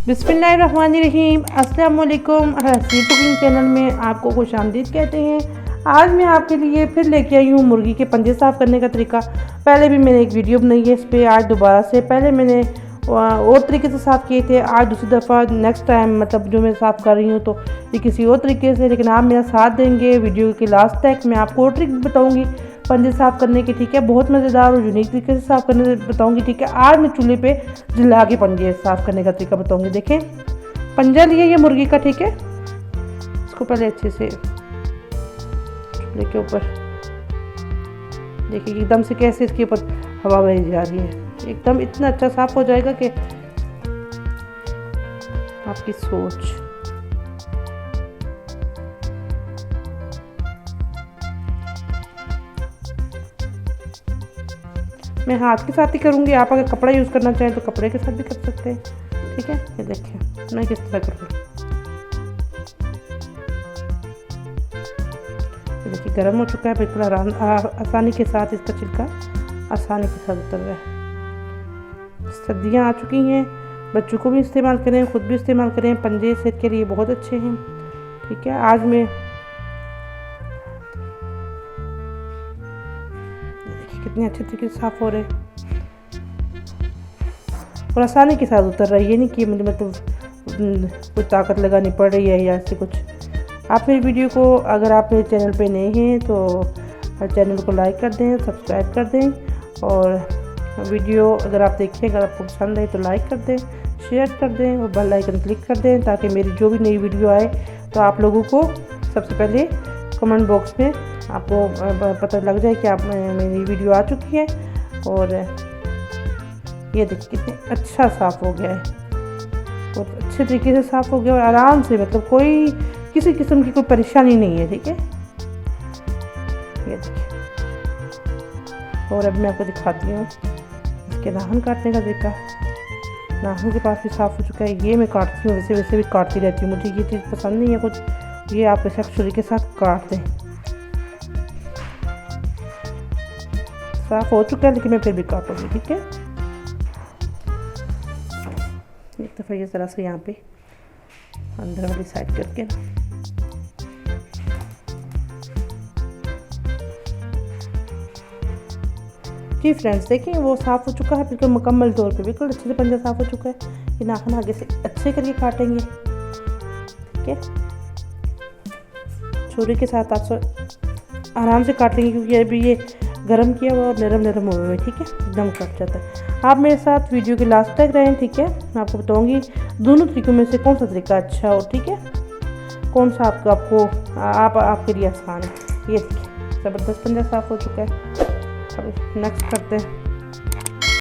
बिस्मिल्लाहिर्रहमानिर्रहीम। अस्सलाम वालेकुम। हसीब कुकिंग चैनल में आपको खुशामदीद कहते हैं। आज मैं आपके लिए फिर लेके आई हूँ मुर्गी के पंजे साफ़ करने का तरीका। पहले भी मैंने एक वीडियो बनाई है इस पर, आज दोबारा से। पहले मैंने और तरीके से साफ़ किए थे, आज दूसरी दफ़ा नेक्स्ट टाइम मतलब जो मैं साफ़ कर रही हूँ तो ये किसी और तरीके से। लेकिन आप मेरा साथ देंगे वीडियो के लास्ट तक, मैं आपको और ट्रिक बताऊँगी पंजे साफ़ करने की, ठीक है। बहुत मज़ेदार और यूनिक तरीके से साफ़ करने बताऊँगी, ठीक है। आज मैं चूल्हे पे जला के पंजे साफ़ करने का तरीका बताऊँगी। देखें, पंजा लिए ये मुर्गी का, ठीक है। इसको पहले अच्छे से चूल्हे के ऊपर देखिए एकदम से कैसे इसके ऊपर हवा बह जा रही है। एकदम इतना अच्छा साफ़ हो जाएगा कि आपकी सोच। मैं हाथ के साथ ही करूँगी, आप अगर कपड़ा यूज़ करना चाहें तो कपड़े के साथ भी कर सकते हैं, ठीक है। ये देखिए मैं किस तरह करूँगी। ये देखिए गर्म हो चुका है बिल्कुल, आसानी के साथ इसका छिलका आसानी के साथ उतर रहा है। सर्दियाँ आ चुकी हैं, बच्चों को भी इस्तेमाल करें, ख़ुद भी इस्तेमाल करें। पंजे सेहत के लिए बहुत अच्छे हैं, ठीक है। आज मैं कितने अच्छे तरीके से साफ़ हो रहे हैं और आसानी के साथ उतर रहा है। ये नहीं कि मुझे मतलब कुछ ताकत लगानी पड़ रही है या ऐसे कुछ। आप मेरी वीडियो को, अगर आप मेरे चैनल पे नए हैं तो चैनल को लाइक कर दें, सब्सक्राइब कर दें। और वीडियो अगर आप देखें, अगर आपको पसंद है तो लाइक कर दें, शेयर कर दें और बेल आइकन क्लिक कर दें, ताकि मेरी जो भी नई वीडियो आए तो आप लोगों को सबसे पहले कमेंट बॉक्स में आपको पता लग जाए कि आप मेरी वीडियो आ चुकी है। और ये देखिए कितने अच्छा साफ़ हो गया है, बहुत अच्छे तरीके से साफ़ हो गया और आराम से, मतलब कोई किसी किस्म की कोई परेशानी नहीं है, ठीक है। ये देखिए, और अब मैं आपको दिखाती हूँ इसके नाखून काटने का तरीका। नाखून के पास भी साफ़ हो चुका है। ये मैं काटती हूँ, वैसे भी काटती रहती हूँ, मुझे ये चीज़ पसंद नहीं है कुछ। ये आप ऐसे छुरी के साथ काट दें। साफ़ हो चुका है लेकिन मैं फिर भी काटूंगी, ठीक है। एक दफ़ा ये ज़रा सा यहाँ पे अंदर वाली साइड करके जी फ्रेंड्स, देखिए वो साफ़ हो चुका है बिल्कुल मुकम्मल तौर पे, बिल्कुल अच्छे से पंजा साफ़ हो चुका है। ये नाखून आगे से अच्छे करके काटेंगे, ठीक है। छुरी के साथ आप आराम से काट लेंगे, क्योंकि अभी ये गरम किया हुआ और नरम नरम हुए हुए, ठीक है, एकदम कट जाता है। आप मेरे साथ वीडियो के लास्ट तक रहें, ठीक है। मैं आपको बताऊंगी दोनों तरीकों में से कौन सा तरीका अच्छा हो, ठीक है, कौन सा आपके लिए आसान है। ये देखिए ज़बरदस्त पंजा साफ़ हो चुका है। अब नेक्स्ट करते हैं।